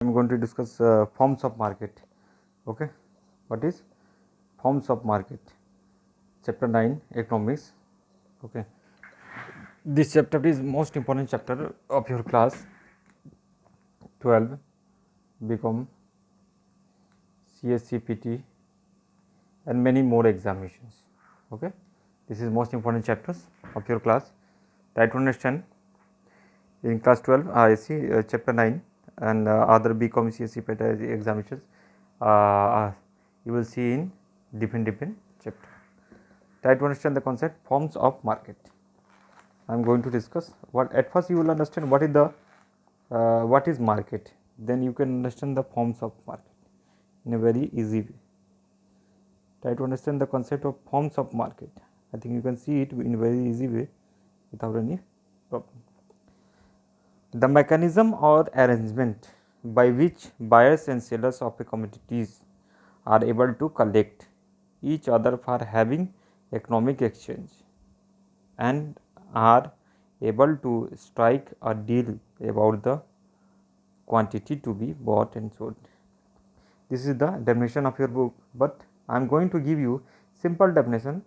I'm going to discuss forms of market. Okay, what is forms of market? Chapter 9, economics. Okay, this chapter is most important chapter of your class 12, BCom, CSCPT, and many more examinations. Okay, this is most important chapters of your class. Try to understand. In class 12, I see chapter 9 and other BCom, CSCPT examinations. You will see in different chapter. Try to understand the concept forms of market. I am going to discuss what at first you will understand what is the what is market. Then you can understand the forms of market in a very easy way. Try to understand the concept of forms of market. I think you can see it in a very easy way without any problem. The mechanism or arrangement by which buyers and sellers of a commodities are able to collect each other for having economic exchange and are able to strike a deal about the quantity to be bought and sold. This is the definition of your book, but I am going to give you simple definition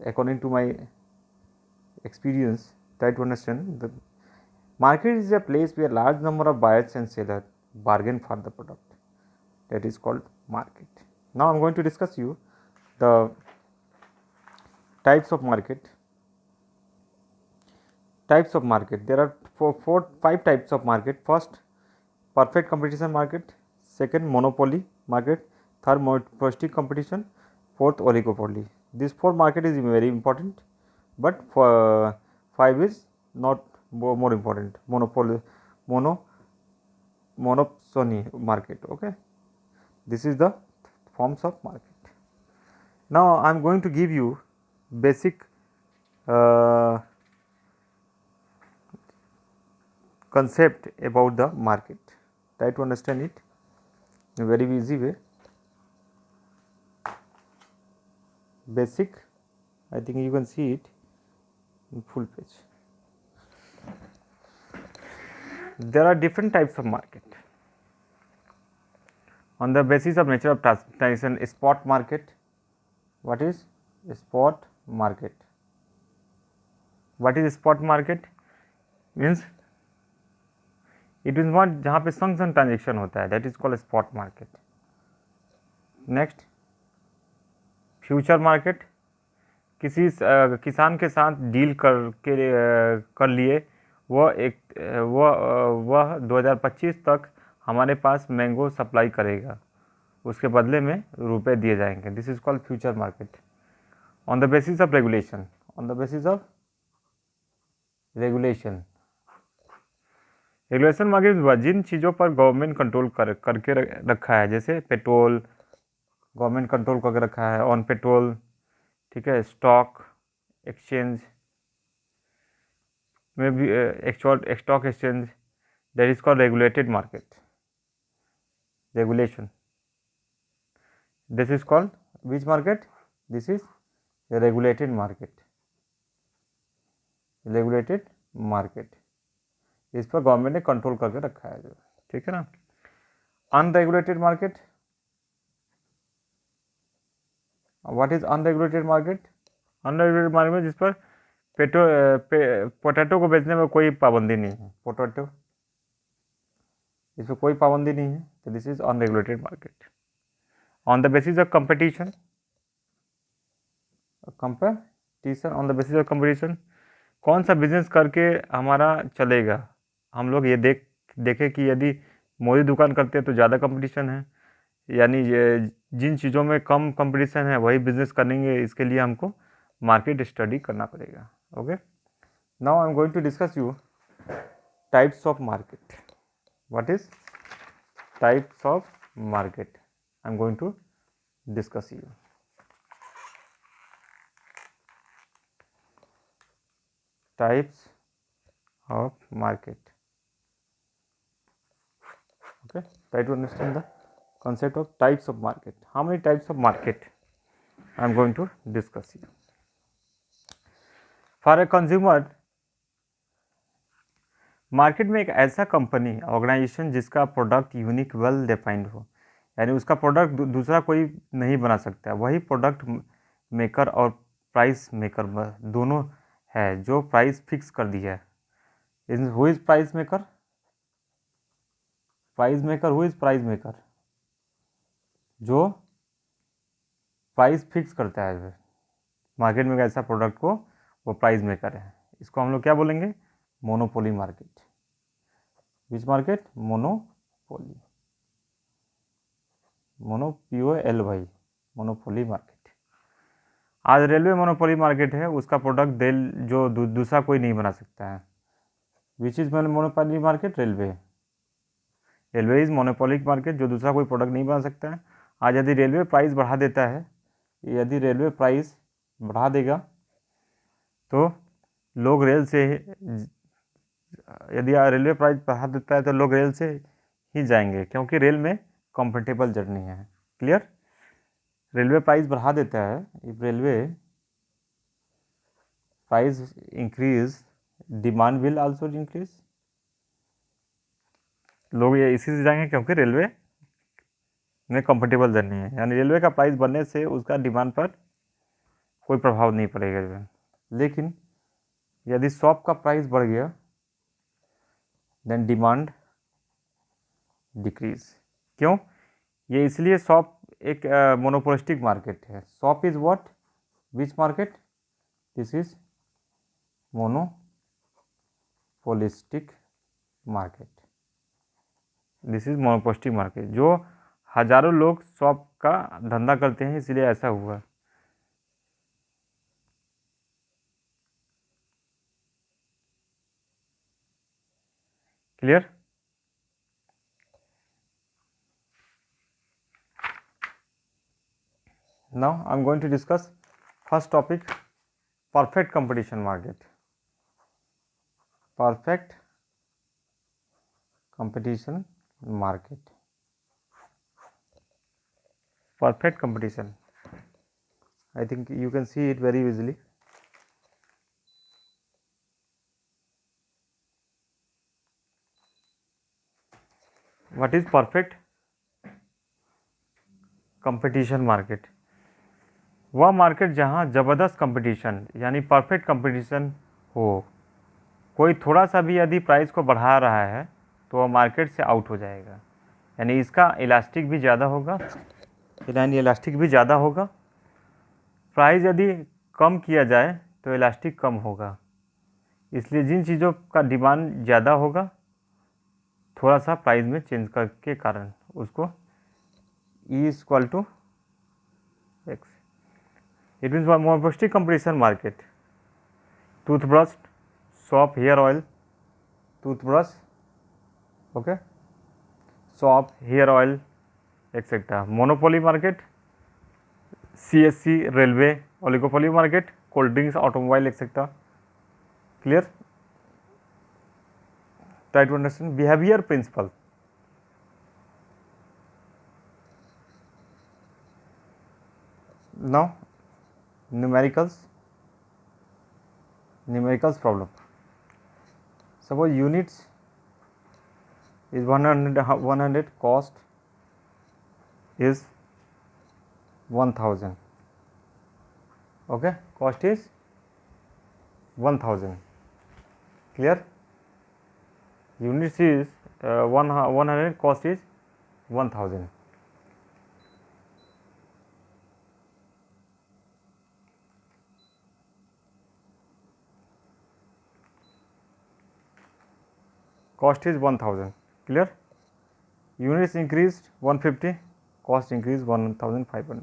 according to my experience. Try to understand. The market is a place where large number of buyers and sellers bargain for the product. That is called market. Now I am going to discuss you the types of market. Types of market. There are five types of market. First, perfect competition market. Second, monopoly market. Third, monopolistic competition. Fourth, oligopoly. These four market is very important, but for five is not more important. Monopsony market. Okay, this is the forms of market. Now I am going to give you basic concept about the market. Try to understand it in a very easy way. Basic, I think you can see it in full page. There are different types of market. On the basis of nature of transaction, spot market. What is spot market? What is spot market? Means it is not जहाँ पे संग transaction होता है, that is called spot market. Next, future market. किसी किसान के साथ deal कर लिए वह 2025 तक हमारे पास मैंगो सप्लाई करेगा, उसके बदले में रुपए दिए जाएंगे. This is called future market. On the basis of regulation. On the basis of regulation market जिन चीज़ों पर गवर्नमेंट कंट्रोल करके रखा है, जैसे पेट्रोल गवर्नमेंट कंट्रोल करके रखा है ऑन पेट्रोल. ठीक है, स्टॉक एक्सचेंज में भी stock exchange, that is called regulated market. Regulation. This is called which market? This is regulated market. Regulated market, इस पर गवर्नमेंट ने कंट्रोल करके रखा है जो. ठीक है ना. Unregulated market. What is unregulated market? Unregulated market में जिस पर पोटैटो को बेचने में कोई पाबंदी नहीं है. पोटैटो, इस पर कोई पाबंदी नहीं है, तो this is unregulated market. On the basis of competition. Competition on the basis of competition, कौन सा बिजनेस करके हमारा चलेगा. हम लोग ये देखें कि यदि मोदी दुकान करते हैं तो ज़्यादा कंपटीशन है, यानी जिन चीज़ों में कम कंपटीशन है वही बिजनेस करेंगे. इसके लिए हमको मार्केट स्टडी करना पड़ेगा. Okay, now I am going to discuss you types of market. What is types of market? I am going to discuss you. Types of market. Okay, try to understand the concept of types of market. How many types of market I am going to discuss here. For a consumer, market में एक ऐसा company organisation जिसका product unique well defined हो, यानी उसका product दूसरा कोई नहीं बना सकता, वही प्रोडक्ट मेकर और प्राइस मेकर दोनों है, जो प्राइस फिक्स कर दिया है। Who is price maker? Price maker, who is price maker? जो प्राइस फिक्स करता है मार्केट में ऐसा प्रोडक्ट को, वो प्राइस मेकर है। इसको हम लोग क्या बोलेंगे? Monopoly market. Which market? Monopoly, MONOPOLY, monopoly market. आज रेलवे मोनोपोली मार्केट है, उसका प्रोडक्ट जो दूसरा कोई नहीं बना सकता है। Which is monopoly market? Railway is monopolic market, जो दूसरा कोई प्रोडक्ट नहीं बना सकता है। आज यदि रेलवे प्राइस बढ़ा देता है, यदि रेलवे प्राइस बढ़ा देगा तो लोग रेल से, यदि रेलवे प्राइस बढ़ा देता है तो लोग रेल से ही जाएंगे, क्योंकि रेल में कंफर्टेबल जर्नी है। क्लियर? रेलवे प्राइस बढ़ा देता है, if railway price increase, demand will also increase. लोग ये इसी से जाएंगे क्योंकि रेलवे में कंफर्टेबल जर्नी है, यानी रेलवे का प्राइस बढ़ने से उसका डिमांड पर कोई प्रभाव नहीं पड़ेगा। लेकिन यदि शॉप का प्राइस बढ़ गया, देन डिमांड डिक्रीज। क्यों? ये इसलिए शॉप एक मोनोपोलिस्टिक मार्केट है। Shop is what? Which market? This is monopolistic market. This is monopolistic market, जो हजारों लोग शॉप का धंधा करते हैं, इसलिए ऐसा हुआ। Clear? Now I am going to discuss first topic, perfect competition market. Perfect competition market. Perfect competition, I think you can see it very easily. What is perfect competition market? वह market जहां ज़बरदस्त competition यानी perfect competition हो। कोई थोड़ा सा भी यदि प्राइस को बढ़ा रहा है तो वह मार्केट से आउट हो जाएगा, यानी इसका इलास्टिक भी ज़्यादा होगा, यानी इलास्टिक भी ज़्यादा होगा। प्राइस यदि कम किया जाए तो इलास्टिक कम होगा, इसलिए जिन चीज़ों का डिमांड ज़्यादा होगा, थोड़ा सा प्राइस में चेंज के कारण उसको E equal to X. It means monopolistic competition market. Toothbrush, soap, hair oil, toothbrush, okay, soap, hair oil etcetera. Monopoly market, CSC, railway, oligopoly market, cold drinks, automobile etcetera. Clear? Try to understand behaviour principle. Now numericals problem. Suppose units is 100, cost is 1000. Okay, cost is 1000. Clear? Units is 100, cost is 1000. Cost is 1000. Clear? Units increased 150, cost increased 1500.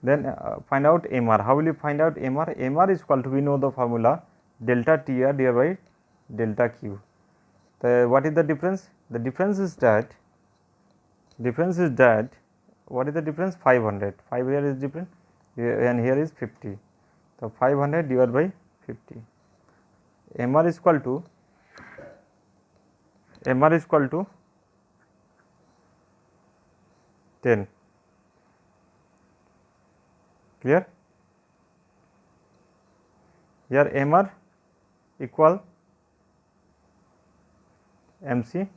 Then find out MR. How will you find out MR? MR is equal to, we know the formula, delta TR divided by delta Q. What is the difference? The difference is that what is the difference? 500. 5 here is different, and here is 50. So 500 divided by 50. MR is equal to 10. Clear? Here MR equal MC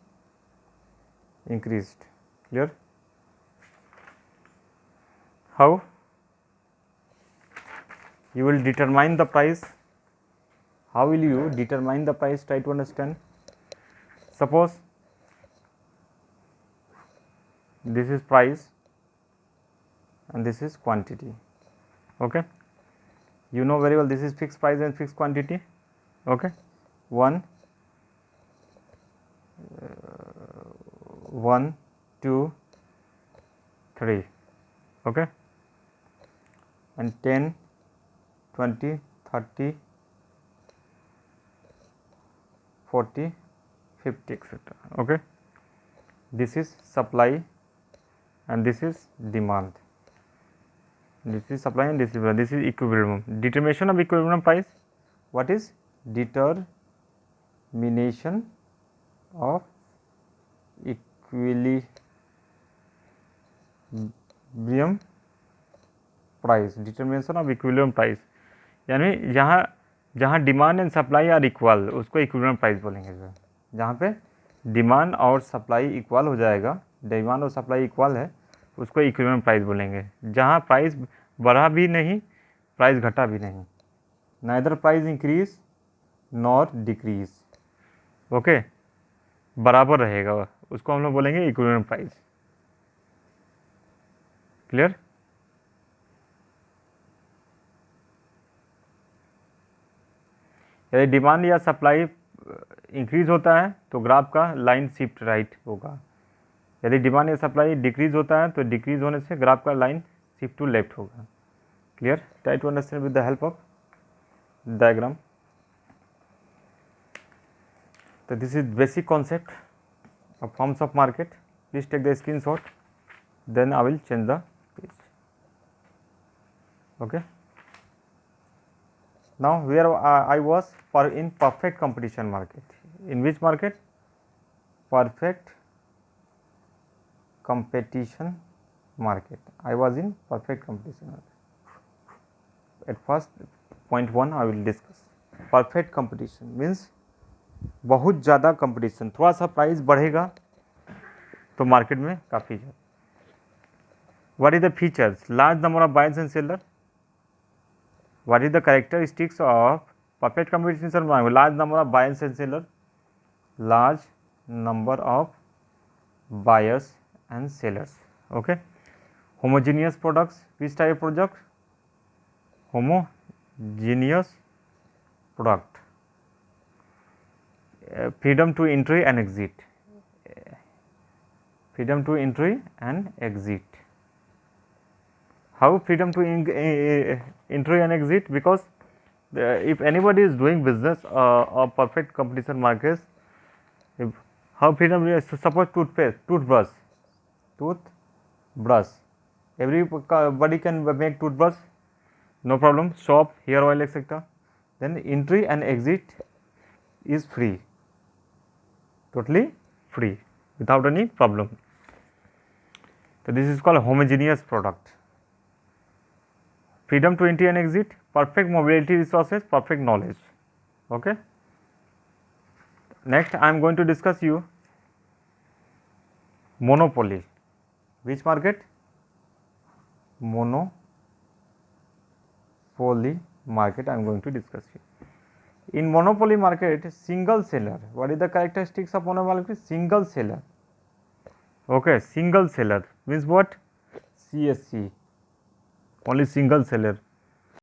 increased. Clear? How? You will determine the price. How will you determine the price? Try to understand. Suppose this is price and this is quantity. Okay, you know very well this is fixed price and fixed quantity. Okay, 1 2 3. Okay, and 10 20 30 40 50 etc. Okay, this is supply and this is demand. This is supply and this is equilibrium. Determination of equilibrium price. What is determination of equilibrium price? Determination of equilibrium price यानी जहाँ demand and supply are equal उसको equilibrium price बोलेंगे sir. जहाँ पे demand और supply equal हो जाएगा, demand और सप्लाई इक्वल है, उसको इक्विलिब्रियम प्राइस बोलेंगे। जहाँ प्राइस बढ़ा भी नहीं, प्राइस घटा भी नहीं, neither price increase nor decrease. Okay, बराबर रहेगा, उसको हम लोग बोलेंगे इक्विलिब्रियम प्राइस। क्लियर? यदि डिमांड या सप्लाई इंक्रीज होता है तो ग्राफ का लाइन शिफ्ट राइट होगा। यदि डिमांड या सप्लाई डिक्रीज होता है तो डिक्रीज होने से ग्राफ का लाइन शिफ्ट टू लेफ्ट होगा। Clear? Try to understand with the help of diagram. तो this is basic concept of forms of market. Please take the screenshot, then I will change the page. Okay, now where I was in perfect competition market. In which market? Perfect competition market. I was in perfect competition market. At first point 1 I will discuss. Perfect competition means बहुत ज़्यादा competition, थोड़ा सा price बढ़ेगा तो market में काफ़ी ज़्यादा। What is the features? Large number of buyers and sellers. What is the characteristics of perfect competition market? Large number of buyers and sellers. Large number of buyers and sellers. Okay. Homogeneous products. Which type of product? Homogeneous product. Freedom to entry and exit. Freedom to entry and exit. How freedom to entry and exit? Because if anybody is doing business of perfect competition markets, how freedom is? Suppose toothbrush, everybody can make toothbrush, no problem. Soap, hair oil, etc. Then entry and exit is free, totally free, without any problem. So this is called a homogeneous product. Freedom to entry and exit, perfect mobility resources, perfect knowledge. Okay. Next I am going to discuss you monopoly. Which market? Monopoly market I am going to discuss you. In monopoly market, single seller. What is the characteristics of monopoly market? Single seller. Okay, single seller means what? CSC. Only single seller.